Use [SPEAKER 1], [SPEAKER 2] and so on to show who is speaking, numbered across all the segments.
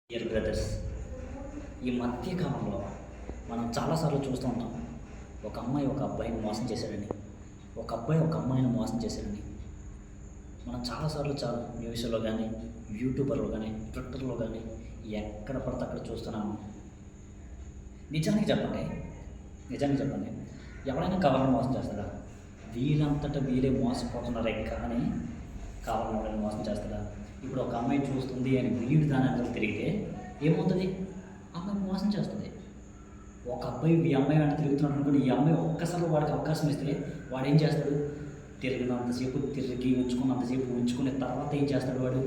[SPEAKER 1] Dear brothers, ఈ మధ్య కాలంలో మనం చాలాసార్లు చూస్తూ ఉంటాం. ఒక అమ్మాయి ఒక అబ్బాయిని మోసం చేశాడని, ఒక అబ్బాయి ఒక అమ్మాయిని మోసం చేశాడని మనం చాలాసార్లు న్యూస్లో కానీ, యూట్యూబర్లో కానీ, ట్విట్టర్లో కానీ ఎక్కడ పడితే అక్కడ చూస్తున్నాము. నిజానికి చెప్పండి, ఎవరైనా కావాలని మోసం చేస్తాడా? వీళ్ళంతటా వీళ్ళే మోసపోతున్నారే కానీ కావాలని ఎవరైనా మోసం చేస్తాడా? ఇప్పుడు ఒక అమ్మాయి చూస్తుంది అని వీడు దాని అందరూ తిరిగితే ఏమవుతుంది? అమ్మాయి మోసం చేస్తుంది. ఒక అబ్బాయి ఈ అమ్మాయి వెంట తిరుగుతున్నాడు అనుకోండి, ఈ అమ్మాయి ఒక్కసారి వాడికి అవకాశం ఇస్తే వాడు ఏం చేస్తాడు? తిరిగినంతసేపు తిరిగి ఉంచుకున్న తర్వాత ఏం చేస్తాడు? వాడు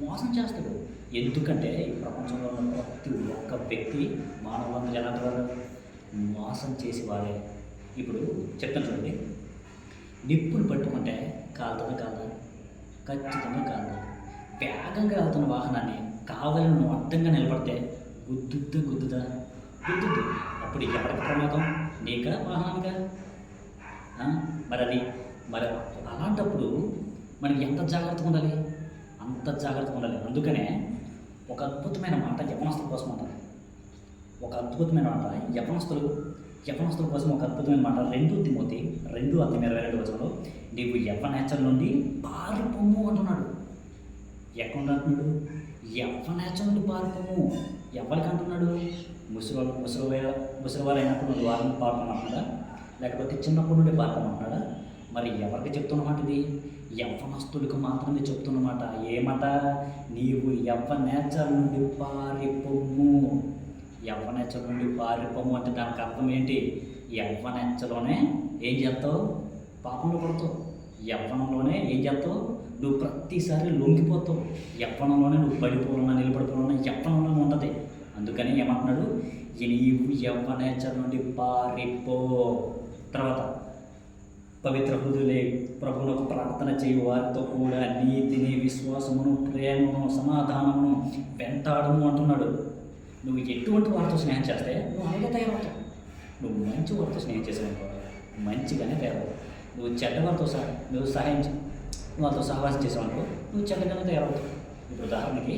[SPEAKER 1] మోసం చేస్తాడు. ఎందుకంటే ఈ ప్రపంచంలో ఉన్న ప్రతి ఒక్క వ్యక్తి మానవులందరూ ఎలాంటి వారు? మోసం చేసేవారే. ఇప్పుడు చెప్తాను చూడండి, నిప్పులు పట్టుకుంటే కాదా? ఖచ్చితంగా కాదు. వేగంగా వెళ్తున్న వాహనాన్ని కావాలని నువ్వు అడ్డంగా నిలబడితే గుద్దుద్దు. అప్పుడు ఎవరికి ప్రమాదం? నీకా వాహనానికా? మరి అలాంటప్పుడు మనకి ఎంత జాగ్రత్తగా ఉండాలి? అంత జాగ్రత్తగా ఉండాలి. అందుకనే ఒక అద్భుతమైన మాట యవనస్తుల కోసం ఉంటుంది. ఒక అద్భుతమైన మాట యవనస్తుల కోసం ఒక అద్భుతమైన మాట 2 తిమోతి 2:22 నీవు యవ్వనేచ్చల నుండి పారిపోము అంటున్నాడు. ఎక్కడ అంటున్నాడు? యవ్వనేచ్చల నుండి పారిపోము. ఎవరికి అంటున్నాడు? ముసలివారు అయినప్పుడు నుండి వారిని పారిపోమంటున్నాడా? లేకపోతే చిన్నప్పటి నుండి పారిపోమంటున్నాడా? మరి ఎవరికి చెప్తున్నమాట ఇది? యవ్వనస్తుడికి మాత్రమే చెప్తున్నమాట. ఏమాట? నీవు యవ్వనేచ్చల నుండి పారిపోము. యవ్వనేచ్చల నుండి పారిపోము అంటే దానికి అర్థం ఏంటి? యవ్వనేచ్చలోనే ఏం చేస్తావు? పాపంలో పడతావు. యవ్వనంలోనే ఏం చేస్తావు? నువ్వు ప్రతిసారి లొంగిపోతావు. యవ్వనంలోనే నువ్వు పడిపోవాలన్నా నిలబడిపోవాలన్నా యవ్వనంలోనే ఉంటుంది. అందుకని ఏమంటున్నాడు? నీవు యవ్వనేచ్చల నుండి పారిపో. తర్వాత పవిత్ర హృదయులే ప్రభువునకు ప్రార్థన చేయు వారితో కూడా నీతిని, విశ్వాసమును, ప్రేమను, సమాధానమును వెంటాడము అంటున్నాడు. నువ్వు ఎటువంటి వారితో స్నేహం చేస్తే నువ్వు అలాగే తయారవుతావు. నువ్వు మంచి వారితో స్నేహం చేసావు మంచిగానే తయారవుతావు. నువ్వు చెడ్డవారితో వాళ్ళతో సహవాసం చేసావనుకో నువ్వు చెడ్డగానే తయారవుతావు. ఇప్పుడు ఉదాహరణకి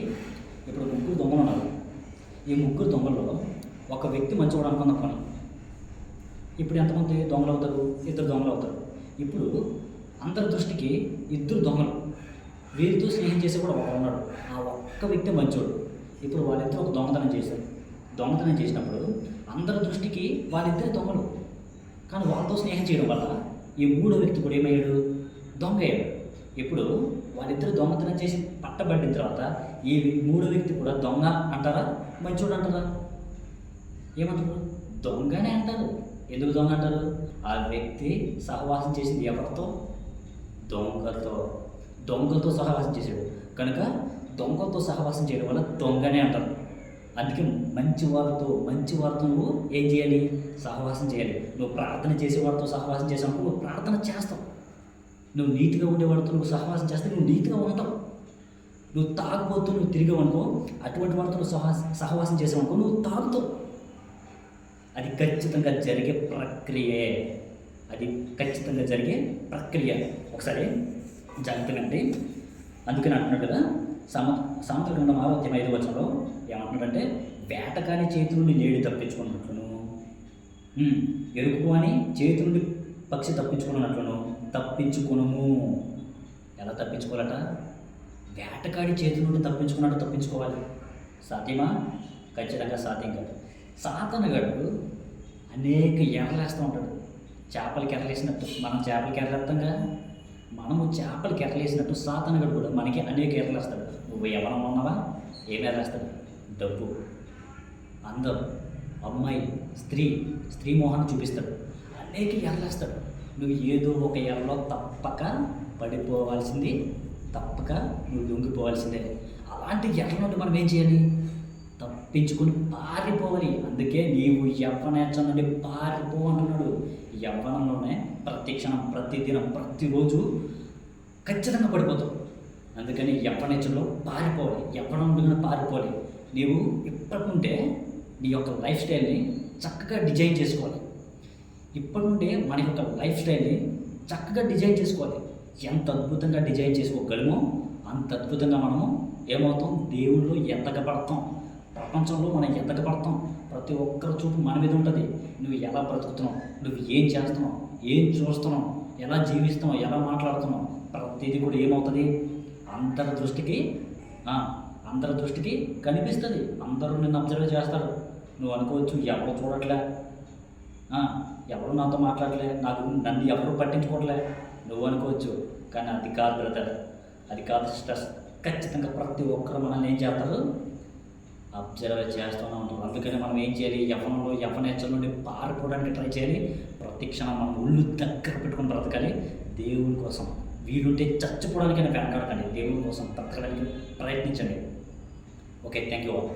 [SPEAKER 1] ఇప్పుడు 3 దొంగలు ఉన్నారు. ఈ 3 దొంగల్లో ఒక వ్యక్తి మంచివాడు అనుకున్న పని. ఇప్పుడు ఎంతమంది దొంగలు అవుతారు? 2 దొంగలు అవుతారు. ఇప్పుడు అందరి దృష్టికి 2 దొంగలు, వీరితో స్నేహం చేసే కూడా ఒకడు ఉన్నాడు. ఆ ఒక్క వ్యక్తి మంచోడు. ఇప్పుడు వాళ్ళిద్దరు ఒక దొంగతనం చేశారు. దొంగతనం చేసినప్పుడు అందరి దృష్టికి వాళ్ళిద్దరే దొంగలు. కానీ వాళ్ళతో స్నేహం చేయడం వల్ల ఈ 3వ వ్యక్తి కూడా ఏమయ్యాడు? దొంగ అయ్యాడు. ఇప్పుడు వాళ్ళిద్దరు దొంగతనం చేసి పట్టబడిన తర్వాత ఈ 3వ వ్యక్తి కూడా దొంగ అంటారా? మంచోడు అంటారా? ఏమంటారు? దొంగనే అంటారు. ఎందుకు దొంగ అంటారు? ఆ వ్యక్తి సహవాసం చేసింది ఎవరితో? దొంగలతో సహవాసం చేశాడు కనుక దొంగలతో సహవాసం చేయడం వల్ల దొంగనే అంటారు. అందుకే మంచి వారితో నువ్వు ఏం చేయాలి? సహవాసం చేయాలి. నువ్వు ప్రార్థన చేసేవాడితో సహవాసం చేసినప్పుడు నువ్వు ప్రార్థన చేస్తావు. నువ్వు నీతిగా ఉండేవాడితో నువ్వు సహవాసం చేస్తే నువ్వు నీతిగా ఉంటావు. నువ్వు తాగుబోతూ నువ్వు తిరిగావనుకో, అటువంటి వాడితో నువ్వు సహవాసం చేసావనుకో నువ్వు తాగుతావు. అది ఖచ్చితంగా జరిగే ప్రక్రియ. ఒకసారి జాగ్రత్తగా అందుకని అంటున్నాడు కదా, సామెతల గ్రంథం 6:5 ఏమంటున్నాడంటే, వేటకాని చేతి నుండి లేడి తప్పించుకున్నట్లును, ఎరుకు అని చేతి నుండి పక్షి తప్పించుకున్నట్లును తప్పించుకును. ఎలా తప్పించుకోవాలట? వేటకాడి చేతి నుండి తప్పించుకోవాలి. సాధ్యమా? ఖచ్చితంగా సాధ్యం కాదు. సాతానుగాడు అనేక ఎర్రలేస్తూ ఉంటాడు. చేపలకి ఎర్రలేసినట్టు మనం చేపలకి ఎర్రలేస్తాంగా, మనము చేపలకి ఎర్రలేసినట్టు సాతానుగాడు కూడా మనకి అనేక ఎర్రలేస్తాడు. నువ్వు ఎవరన్నా ఉన్నావా? ఏం ఎర్రలేస్తాడు? డబ్బు, అందం, అమ్మాయి, స్త్రీ మోహాన్ని చూపిస్తాడు. అనేక ఎర్రలేస్తాడు. నువ్వు ఏదో ఒక ఎర్రలో తప్పక పడిపోవాల్సింది, తప్పక నువ్వు లొంగిపోవాల్సిందే. అలాంటి ఎర్ర నుండి మనం ఏం చేయాలి? తప్పించుకుని పారిపోవాలి. అందుకే నీవు యవ్వనేచ్చల నుండి పారిపో అంటున్నాడు. యవ్వనంలోనే ప్రతి క్షణం, ప్రతిదినం, ప్రతిరోజు ఖచ్చితంగా పడిపోతావు. అందుకని యవ్వనేచ్చలో పారిపోవాలి. యవ్వనం నుండి పారిపోవాలి. నీవు ఇప్పటి నుండే నీ యొక్క లైఫ్ స్టైల్ని చక్కగా డిజైన్ చేసుకోవాలి. ఇప్పటి నుండే మన యొక్క లైఫ్ స్టైల్ని చక్కగా డిజైన్ చేసుకోవాలి. ఎంత అద్భుతంగా డిజైన్ చేసుకోగలమో అంత అద్భుతంగా మనము ఏమవుతాం? దేవుళ్ళు ఎదగబడతాం. ప్రపంచంలో మనం ఎదగబడతాం. ప్రతి ఒక్కరి చూపు మన మీద ఉంటుంది. నువ్వు ఎలా బ్రతుకుతున్నావు, నువ్వు ఏం చేస్తున్నావు, ఏం చూస్తున్నావు, ఎలా జీవిస్తున్నావు, ఎలా మాట్లాడుతున్నావు, ప్రతిదీ కూడా ఏమవుతుంది, అందరి దృష్టికి ఆ, అందరి దృష్టికి కనిపిస్తుంది. అందరూ నిన్ను అబ్జర్వ్ చేస్తారు. నువ్వు అనుకోవచ్చు ఎవరు చూడట్లే, ఎవరు నాతో మాట్లాడలే, నన్ను ఎవరు పట్టించుకోవట్లే నువ్వు అనుకోవచ్చు. కానీ అది కాదు బ్రదర్, అది కాదు సిస్టర్స్. ఖచ్చితంగా ప్రతి ఒక్కరు మనల్ని ఏం చేస్తారు, అబ్జర్వ్ చేస్తూనే ఉంటారు. అందుకని మనం ఏం చేయాలి, యవ్వనేచ్చల నుండి పారిపోవడానికి ట్రై చేయాలి. ప్రతి క్షణం మనం ఒళ్ళు దగ్గర పెట్టుకుని బ్రతకాలి దేవుని కోసం. వీలుంటే చచ్చిపోవడానికైనా వెనకాడకండి, దేవుని కోసం బ్రతకడానికి ప్రయత్నించండి. Okay, thank you all.